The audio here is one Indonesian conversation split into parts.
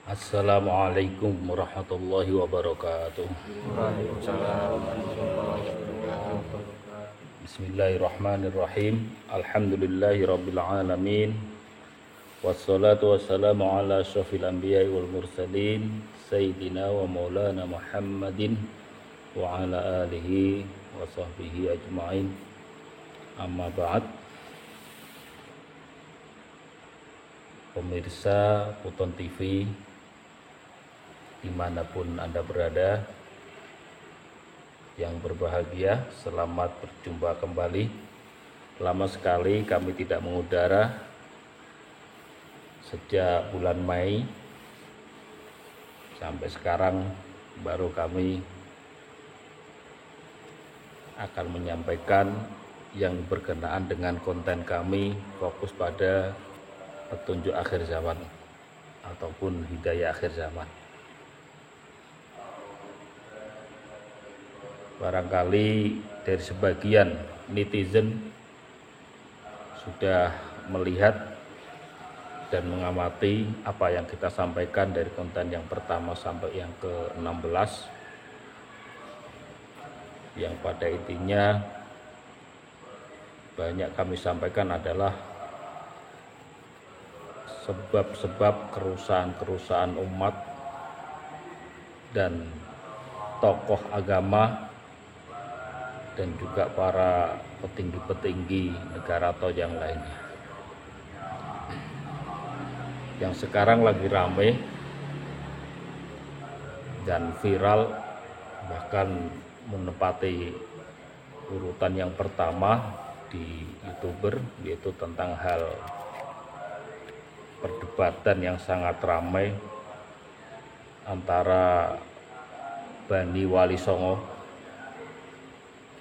Assalamualaikum warahmatullahi wabarakatuh. Bismillahirrahmanirrahim. Alhamdulillahirabbil alamin. Wassalatu wassalamu ala asyrafil anbiya'i wal mursalin sayyidina wa maulana Muhammadin wa ala alihi wa sahbihi ajma'in. Amma ba'd. Pemirsa Puton TV dimanapun Anda berada, yang berbahagia, selamat berjumpa kembali. Lama sekali kami tidak mengudara, sejak bulan Mei sampai sekarang baru kami akan menyampaikan yang berkenaan dengan konten kami, fokus pada petunjuk akhir zaman ataupun hidayah akhir zaman. Barangkali dari sebagian netizen sudah melihat dan mengamati apa yang kita sampaikan dari konten yang pertama sampai yang ke-16, yang pada intinya banyak kami sampaikan adalah sebab-sebab kerusakan umat dan tokoh agama dan juga para petinggi-petinggi negara atau yang lainnya. Yang sekarang lagi rame dan viral, bahkan menempati urutan yang pertama di YouTuber, yaitu tentang hal perdebatan yang sangat ramai antara Bani Wali Songo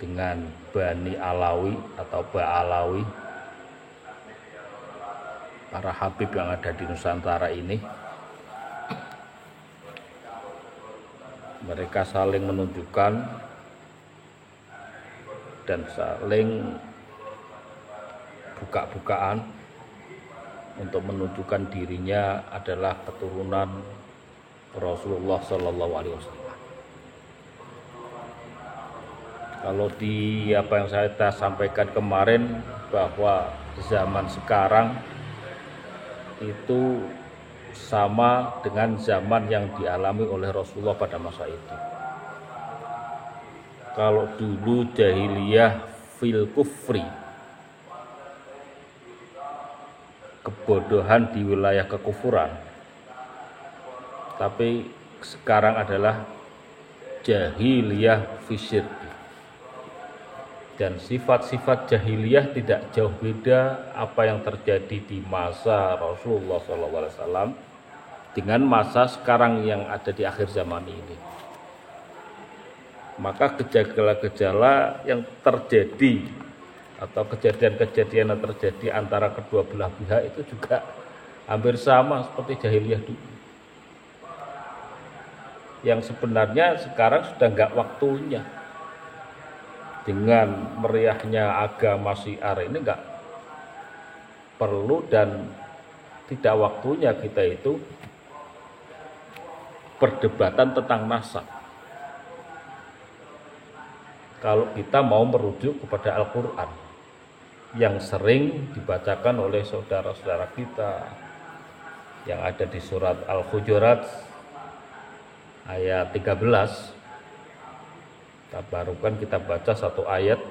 dengan Bani Alawi atau Ba'alawi, para habib yang ada di Nusantara ini. Mereka saling menunjukkan dan saling buka-bukaan untuk menunjukkan dirinya adalah keturunan Rasulullah Shallallahu Alaihi Wasallam. Kalau di apa yang saya sampaikan kemarin, bahwa zaman sekarang itu sama dengan zaman yang dialami oleh Rasulullah pada masa itu. Kalau dulu jahiliyah fil kufri, kebodohan di wilayah kekufuran, tapi sekarang adalah jahiliyah fisyirki. Dan sifat-sifat jahiliyah tidak jauh beda apa yang terjadi di masa Rasulullah SAW dengan masa sekarang yang ada di akhir zaman ini. Maka gejala-gejala yang terjadi atau kejadian-kejadian yang terjadi antara kedua belah pihak itu juga hampir sama seperti jahiliyah dulu. Yang sebenarnya sekarang sudah enggak waktunya. Dengan meriahnya agama Syiar ini enggak perlu dan tidak waktunya kita itu perdebatan tentang nasab. Kalau kita mau merujuk kepada Al-Quran yang sering dibacakan oleh saudara-saudara kita yang ada di surat Al-Hujurat ayat 13, barukan kita baca satu ayat.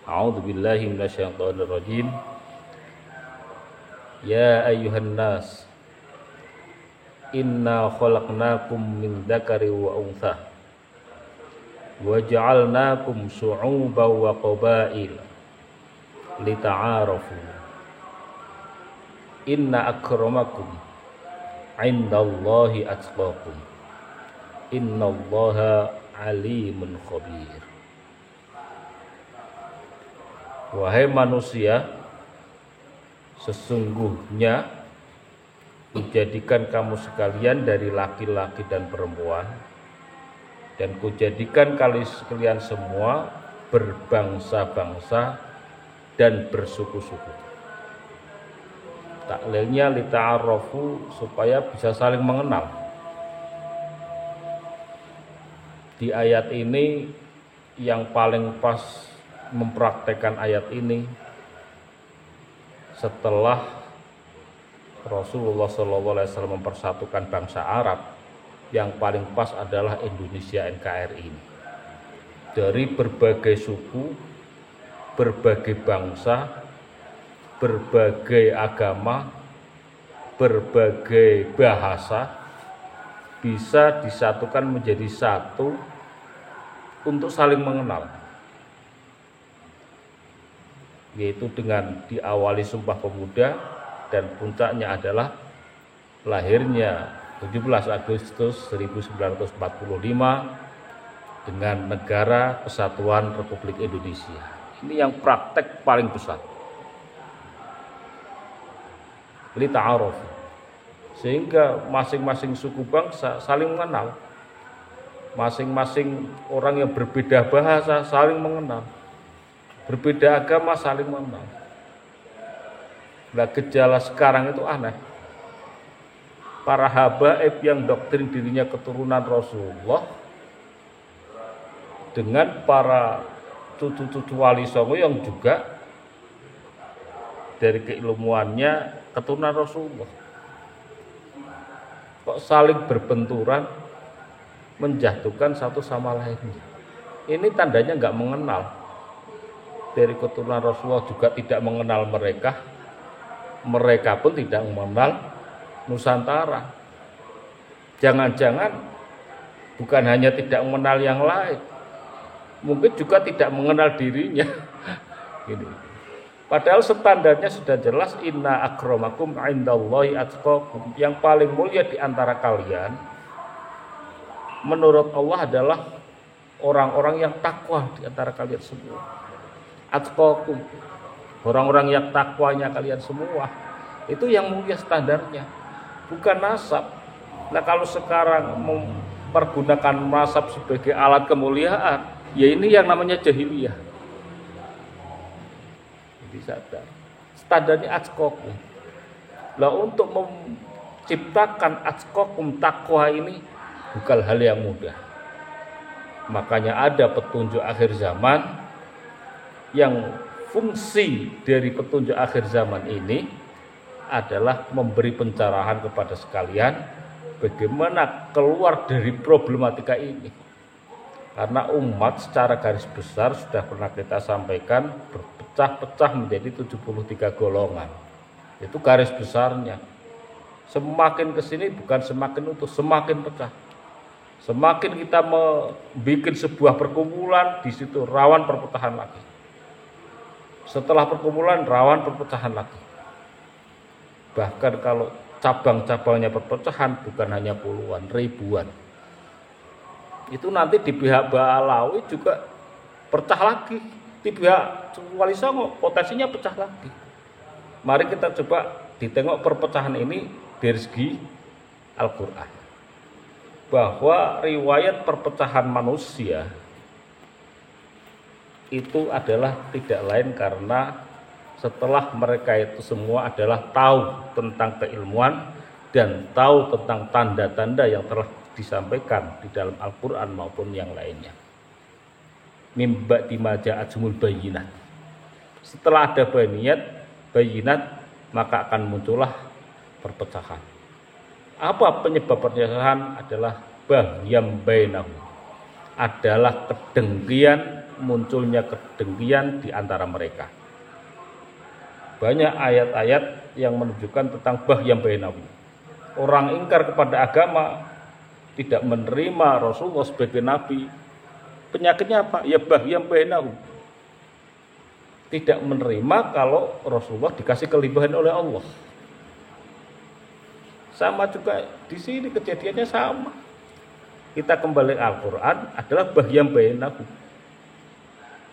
A'udzubillahi minasyaitonirrajim. Ya ayyuhan nas, inna khalaqnakum min dzakari wa untha wa ja'alnakum syu'uban wa qabail lita'arafu. Inna akramakum 'indallahi atqakum. Innallaha alimun khabir. Wahai manusia, sesungguhnya kujadikan kamu sekalian dari laki-laki dan perempuan, dan kujadikan kalian semua berbangsa-bangsa dan bersuku-suku. Taklilnya lita'arrafu, supaya bisa saling mengenal. Di ayat ini yang paling pas mempraktekkan ayat ini setelah Rasulullah SAW mempersatukan bangsa Arab, yang paling pas adalah Indonesia NKRI ini. Dari berbagai suku, berbagai bangsa, berbagai agama, berbagai bahasa bisa disatukan menjadi satu untuk saling mengenal, yaitu dengan diawali Sumpah Pemuda dan puncaknya adalah lahirnya 17 Agustus 1945 dengan Negara Kesatuan Republik Indonesia. Ini yang praktek paling besar. Lita'aruf, sehingga masing-masing suku bangsa saling mengenal, masing-masing orang yang berbeda bahasa saling mengenal, berbeda agama saling mengenal. Nah, gejala sekarang itu aneh. Para habaib yang doktrin dirinya keturunan Rasulullah dengan para cucu-cucu Wali Songo yang juga dari keilmuannya keturunan Rasulullah, kok saling berbenturan, menjatuhkan satu sama lainnya. Ini tandanya nggak mengenal. Dari keturunan Rasulullah juga tidak mengenal mereka, mereka pun tidak mengenal Nusantara. Jangan-jangan bukan hanya tidak mengenal yang lain, mungkin juga tidak mengenal dirinya. Ini. Padahal standarnya sudah jelas, inna akramakum indallahi atqakum. Yang paling mulia di antara kalian menurut Allah adalah orang-orang yang takwa di antara kalian semua. Atqakum, orang-orang yang takwanya kalian semua. Itu yang mulia standarnya, bukan nasab. Nah, kalau sekarang mempergunakan nasab sebagai alat kemuliaan, ya ini yang namanya jahiliyah. Sadar standarnya atqakum. Lah, untuk menciptakan atqakum, takwa ini bukan hal yang mudah. Makanya ada petunjuk akhir zaman, yang fungsi dari petunjuk akhir zaman ini adalah memberi pencerahan kepada sekalian bagaimana keluar dari problematika ini. Karena umat secara garis besar sudah pernah kita sampaikan berpecah-pecah menjadi 73 golongan. Itu garis besarnya. Semakin kesini bukan semakin utuh, semakin pecah. Semakin kita membuat sebuah perkumpulan, di situ rawan perpecahan lagi. Setelah perkumpulan rawan perpecahan lagi. Bahkan kalau cabang-cabangnya perpecahan bukan hanya puluhan, ribuan. Itu nanti di pihak Balawi juga pecah lagi, di pihak Wali Songo potensinya pecah lagi. Mari kita coba ditengok perpecahan ini dari segi Al-Quran, bahwa riwayat perpecahan manusia itu adalah tidak lain karena setelah mereka itu semua adalah tahu tentang keilmuan dan tahu tentang tanda-tanda yang telah disampaikan di dalam Al-Quran maupun yang lainnya. Mimba dimaja ajmul bayinat. Setelah ada bayinat, maka akan muncullah perpecahan. Apa penyebab perpecahan? Adalah bahyam bainahum, adalah kedengkian, munculnya kedengkian di antara mereka. Banyak ayat-ayat yang menunjukkan tentang bahyam bainahum. Orang ingkar kepada agama, tidak menerima Rasulullah sebagai nabi, penyakitnya apa? Ya bahyam bainahum. Tidak menerima kalau Rasulullah dikasih kelimpahan oleh Allah. Sama juga di sini kejadiannya sama. Kita kembali Al-Quran adalah bahyam bainahum.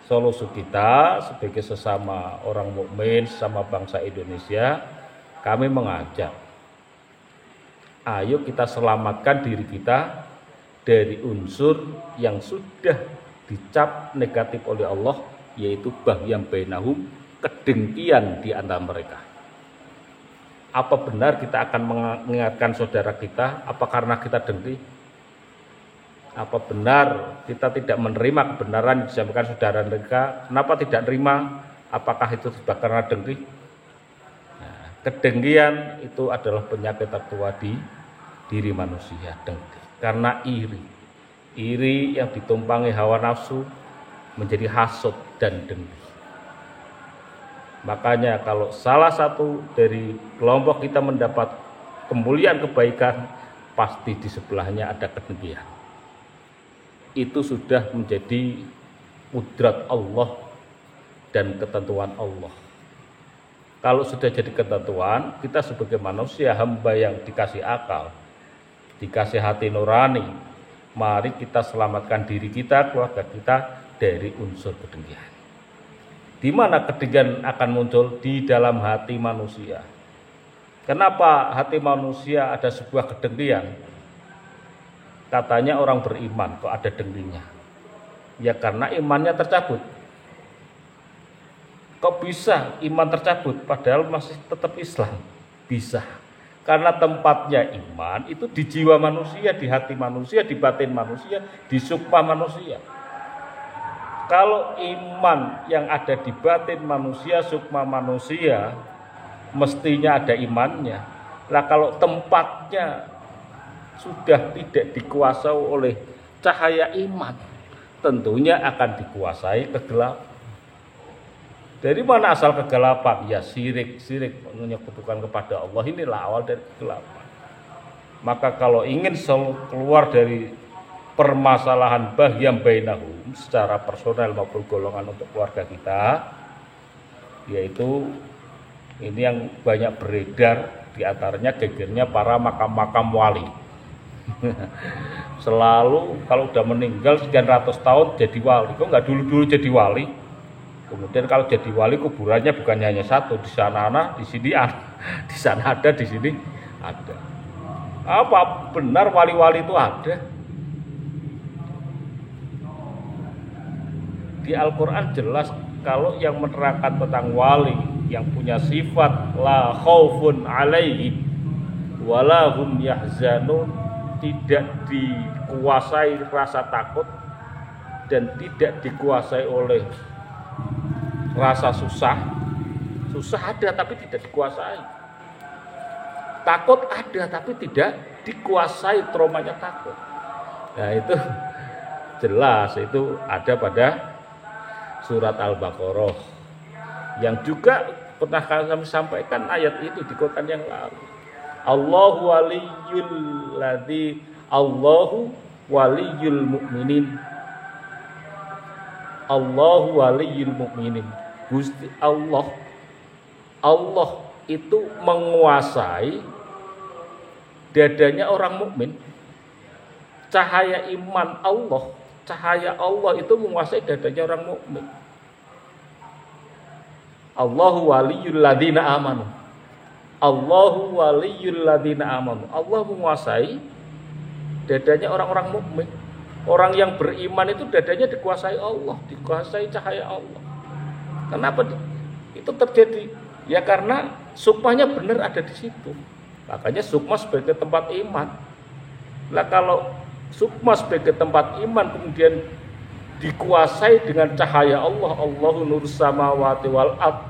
Solusi kita sebagai sesama orang mukmin, sesama bangsa Indonesia, kami mengajak, ayo kita selamatkan diri kita dari unsur yang sudah dicap negatif oleh Allah, yaitu bahyam bainahum, kedengkian di antara mereka. Apa benar kita akan mengingatkan saudara kita? Apa karena kita dengki? Apa benar kita tidak menerima kebenaran yang disampaikan saudara mereka? Kenapa tidak menerima? Apakah itu sebab karena dengki? Nah, kedengkian itu adalah penyakit tertua di diri manusia, dengki. Karena iri yang ditumpangi hawa nafsu menjadi hasud dan dengki. Makanya kalau salah satu dari kelompok kita mendapat kemuliaan kebaikan, pasti di sebelahnya ada kedengkian. Itu sudah menjadi kudrat Allah dan ketentuan Allah. Kalau sudah jadi ketentuan, kita sebagai manusia hamba yang dikasih akal, dikasih hati nurani, mari kita selamatkan diri kita, keluarga kita dari unsur kedengkian. Di mana kedengkian akan muncul? Di dalam hati manusia. Kenapa hati manusia ada sebuah kedengkian? Katanya orang beriman kok ada dengkinya. Ya karena imannya tercabut. Kok bisa iman tercabut padahal masih tetap Islam? Bisa. Karena tempatnya iman itu di jiwa manusia, di hati manusia, di batin manusia, di sukma manusia. Kalau iman yang ada di batin manusia, sukma manusia, mestinya ada imannya. Nah kalau tempatnya sudah tidak dikuasai oleh cahaya iman, tentunya akan dikuasai kegelapan. Dari mana asal kegelapan? Ya sirik menyekutukan kepada Allah, inilah awal dari kegelapan. Maka kalau ingin keluar dari permasalahan bahyam bainahum secara personal maupun golongan untuk keluarga kita, yaitu ini yang banyak beredar diantaranya gegernya para makam-makam wali. Selalu kalau udah meninggal sekian ratus tahun jadi wali. Kok nggak dulu jadi wali? Kemudian kalau jadi wali kuburannya bukan hanya satu, di sana ada, di sini ada, di sana ada, di sini ada. Apa benar wali-wali itu ada? Di Al-Quran jelas kalau yang menerangkan tentang wali yang punya sifat la khaufun alaihim wala hum yahzanun, tidak dikuasai rasa takut dan tidak dikuasai oleh rasa susah. Susah ada tapi tidak dikuasai. Takut ada tapi tidak dikuasai traumanya takut. Nah itu jelas, itu ada pada surat Al-Baqarah yang juga pernah kami sampaikan ayat itu di Quran yang lalu. Allahu waliyul mu'minin. Allahu waliyul mu'minin. Gusti Allah itu menguasai dadanya orang mukmin. Cahaya iman Allah, cahaya Allah itu menguasai dadanya orang mukmin. Allahu waliyul ladzina amanu. Allahu waliyul ladzina amanu. Allah menguasai dadanya orang-orang mukmin. Orang yang beriman itu dadanya dikuasai Allah, dikuasai cahaya Allah. Kenapa itu terjadi? Ya karena sukmanya benar ada di situ. Makanya sukma sebagai tempat iman. Nah kalau sukma sebagai tempat iman kemudian dikuasai dengan cahaya Allah, Allahu nurus samawati wal ard,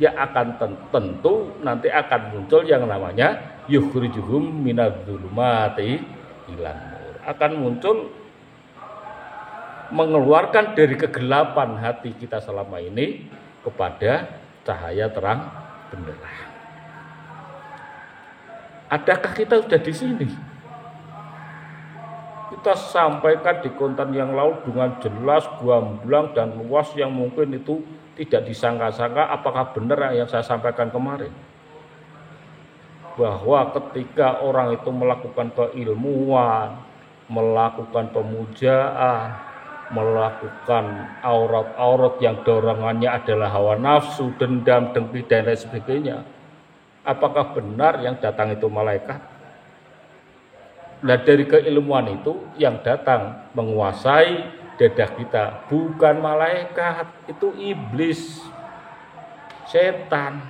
ya akan tentu nanti akan muncul yang namanya yukhrijuhum minadz-dzulumati ilan nur. Akan muncul mengeluarkan dari kegelapan hati kita selama ini kepada cahaya terang benderang. Adakah kita sudah di sini? Kita sampaikan di konten yang lalu dengan jelas, gamblang dan luas yang mungkin itu tidak disangka-sangka. Apakah benar yang saya sampaikan kemarin? Bahwa ketika orang itu melakukan keilmuan, melakukan pemujaan, melakukan aurat-aurat yang dorongannya adalah hawa nafsu, dendam, dengki dan lain sebagainya, apakah benar yang datang itu malaikat? Nah dari keilmuan itu yang datang menguasai dada kita bukan malaikat, itu iblis, setan.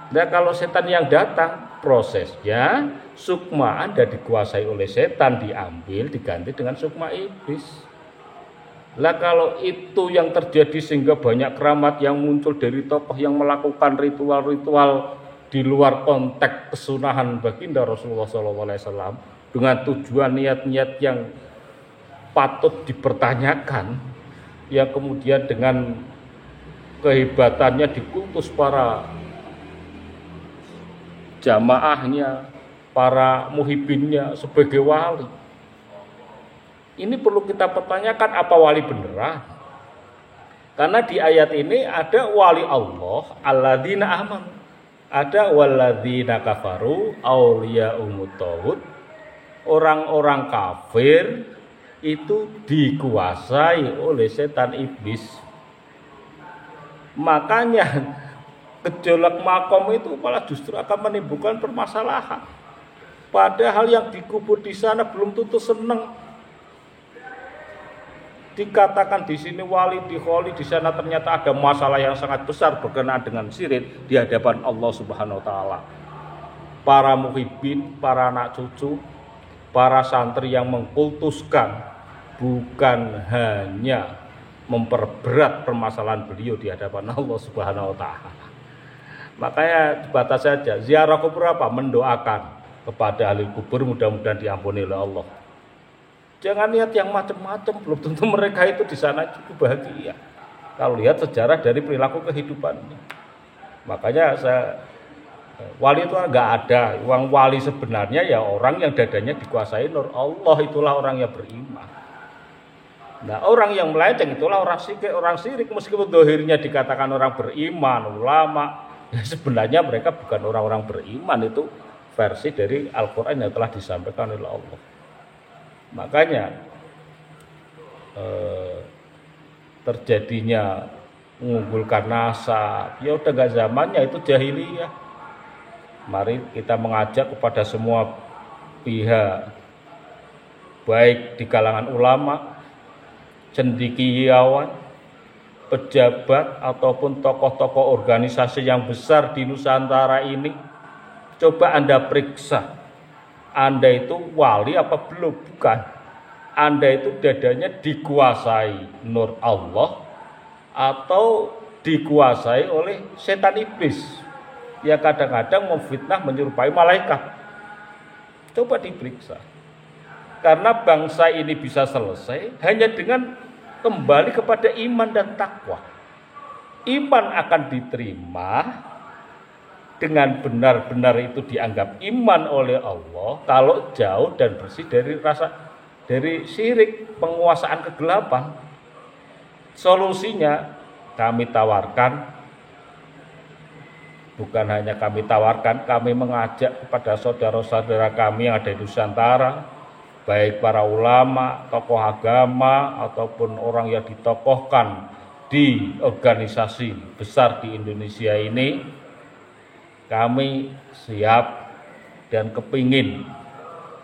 Nah, kalau setan yang datang, prosesnya sukma Anda dikuasai oleh setan, diambil, diganti dengan sukma iblis. Lah kalau itu yang terjadi sehingga banyak keramat yang muncul dari tokoh yang melakukan ritual-ritual di luar konteks kesunahan baginda Rasulullah SAW dengan tujuan niat-niat yang patut dipertanyakan, yang kemudian dengan kehebatannya dikultus para jamaahnya, para muhibinnya sebagai wali. Ini perlu kita pertanyakan, apa wali beneran? Karena di ayat ini ada wali Allah, alladzina amanu, ada walladzina kafaru auliya'umut taghut. Orang-orang kafir itu dikuasai oleh setan iblis. Makanya gejolak makom itu malah justru akan menimbulkan permasalahan. Padahal yang dikubur di sana belum tentu senang. Dikatakan di sini wali, di kholi, di sana ternyata ada masalah yang sangat besar berkenaan dengan syirik di hadapan Allah Subhanahu wa taala. Para muhibin, para anak cucu, para santri yang mengkultuskan bukan hanya memperberat permasalahan beliau di hadapan Allah Subhanahu wa taala. Makanya batas saja ziarah kubur apa? Mendoakan kepada ahli kubur mudah-mudahan diampuni oleh Allah. Jangan niat yang macam-macam, belum tentu mereka itu di sana cukup bahagia. Kalau lihat sejarah dari perilaku kehidupannya. Makanya wali itu enggak ada. Uang wali sebenarnya ya orang yang dadanya dikuasai nur Allah, itulah orang yang beriman. Nah, orang yang melenceng itulah orang syirik meskipun dohirnya dikatakan orang beriman, ulama. Ya, sebenarnya mereka bukan orang-orang beriman, itu versi dari Al-Quran yang telah disampaikan oleh Allah. Makanya terjadinya mengunggulkan nasab, ya udah gak zamannya, itu jahiliyah. Mari kita mengajak kepada semua pihak, baik di kalangan ulama, cendekiawan, pejabat ataupun tokoh-tokoh organisasi yang besar di Nusantara ini, coba Anda periksa, Anda itu wali apa belum? Bukan. Anda itu dadanya dikuasai nur Allah atau dikuasai oleh setan iblis yang kadang-kadang memfitnah menyerupai malaikat. Coba diperiksa. Karena bangsa ini bisa selesai hanya dengan kembali kepada iman dan takwa. Iman akan diterima dengan benar-benar itu dianggap iman oleh Allah kalau jauh dan bersih dari syirik, penguasaan kegelapan. Solusinya kami tawarkan, bukan hanya kami tawarkan, kami mengajak kepada saudara-saudara kami yang ada di Nusantara, baik para ulama, tokoh agama, ataupun orang yang ditokohkan di organisasi besar di Indonesia ini, kami siap dan kepingin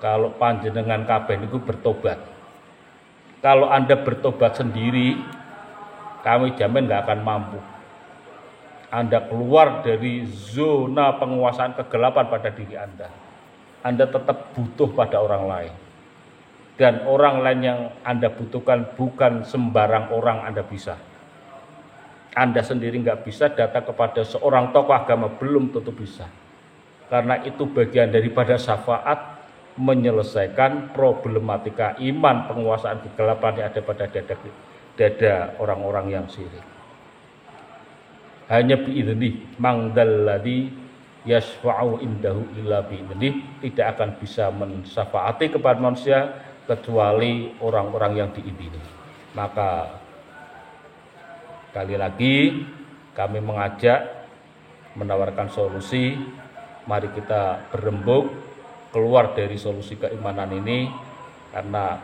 kalau panjenengan kabeh niku bertobat. Kalau Anda bertobat sendiri, kami jamin nggak akan mampu. Anda keluar dari zona penguasaan kegelapan pada diri Anda. Anda tetap butuh pada orang lain. Dan orang lain yang Anda butuhkan bukan sembarang orang Anda bisa. Anda sendiri nggak bisa datang kepada seorang tokoh agama, belum tentu bisa. Karena itu bagian daripada syafaat menyelesaikan problematika iman, penguasaan kegelapan yang ada pada dada orang-orang yang syirik. Hanya biidzni mangdalladzi yasfa'u indahu illa biidzni, tidak akan bisa mensyafaati kepada manusia kecuali orang-orang yang diizinkan. Maka sekali lagi kami mengajak, menawarkan solusi. Mari kita berembuk keluar dari solusi keimanan ini, karena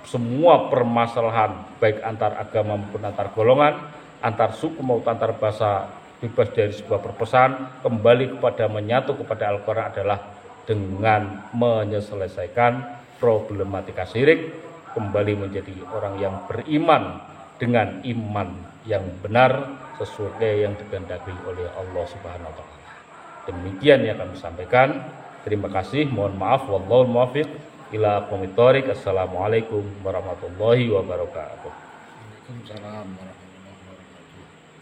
semua permasalahan baik antar agama maupun antar golongan, antar suku maupun antar bahasa, bebas dari sebuah perpecahan, kembali kepada menyatu kepada Al-Quran adalah dengan menyelesaikan problematika syirik, kembali menjadi orang yang beriman dengan iman yang benar sesuai yang dikehendaki oleh Allah Subhanahu wa taala. Demikian yang kami sampaikan. Terima kasih. Mohon maaf. Wallahul muwaffiq ila aqwamit thoriq. Assalamualaikum warahmatullahi wabarakatuh. Waalaikumsalam warahmatullahi wabarakatuh.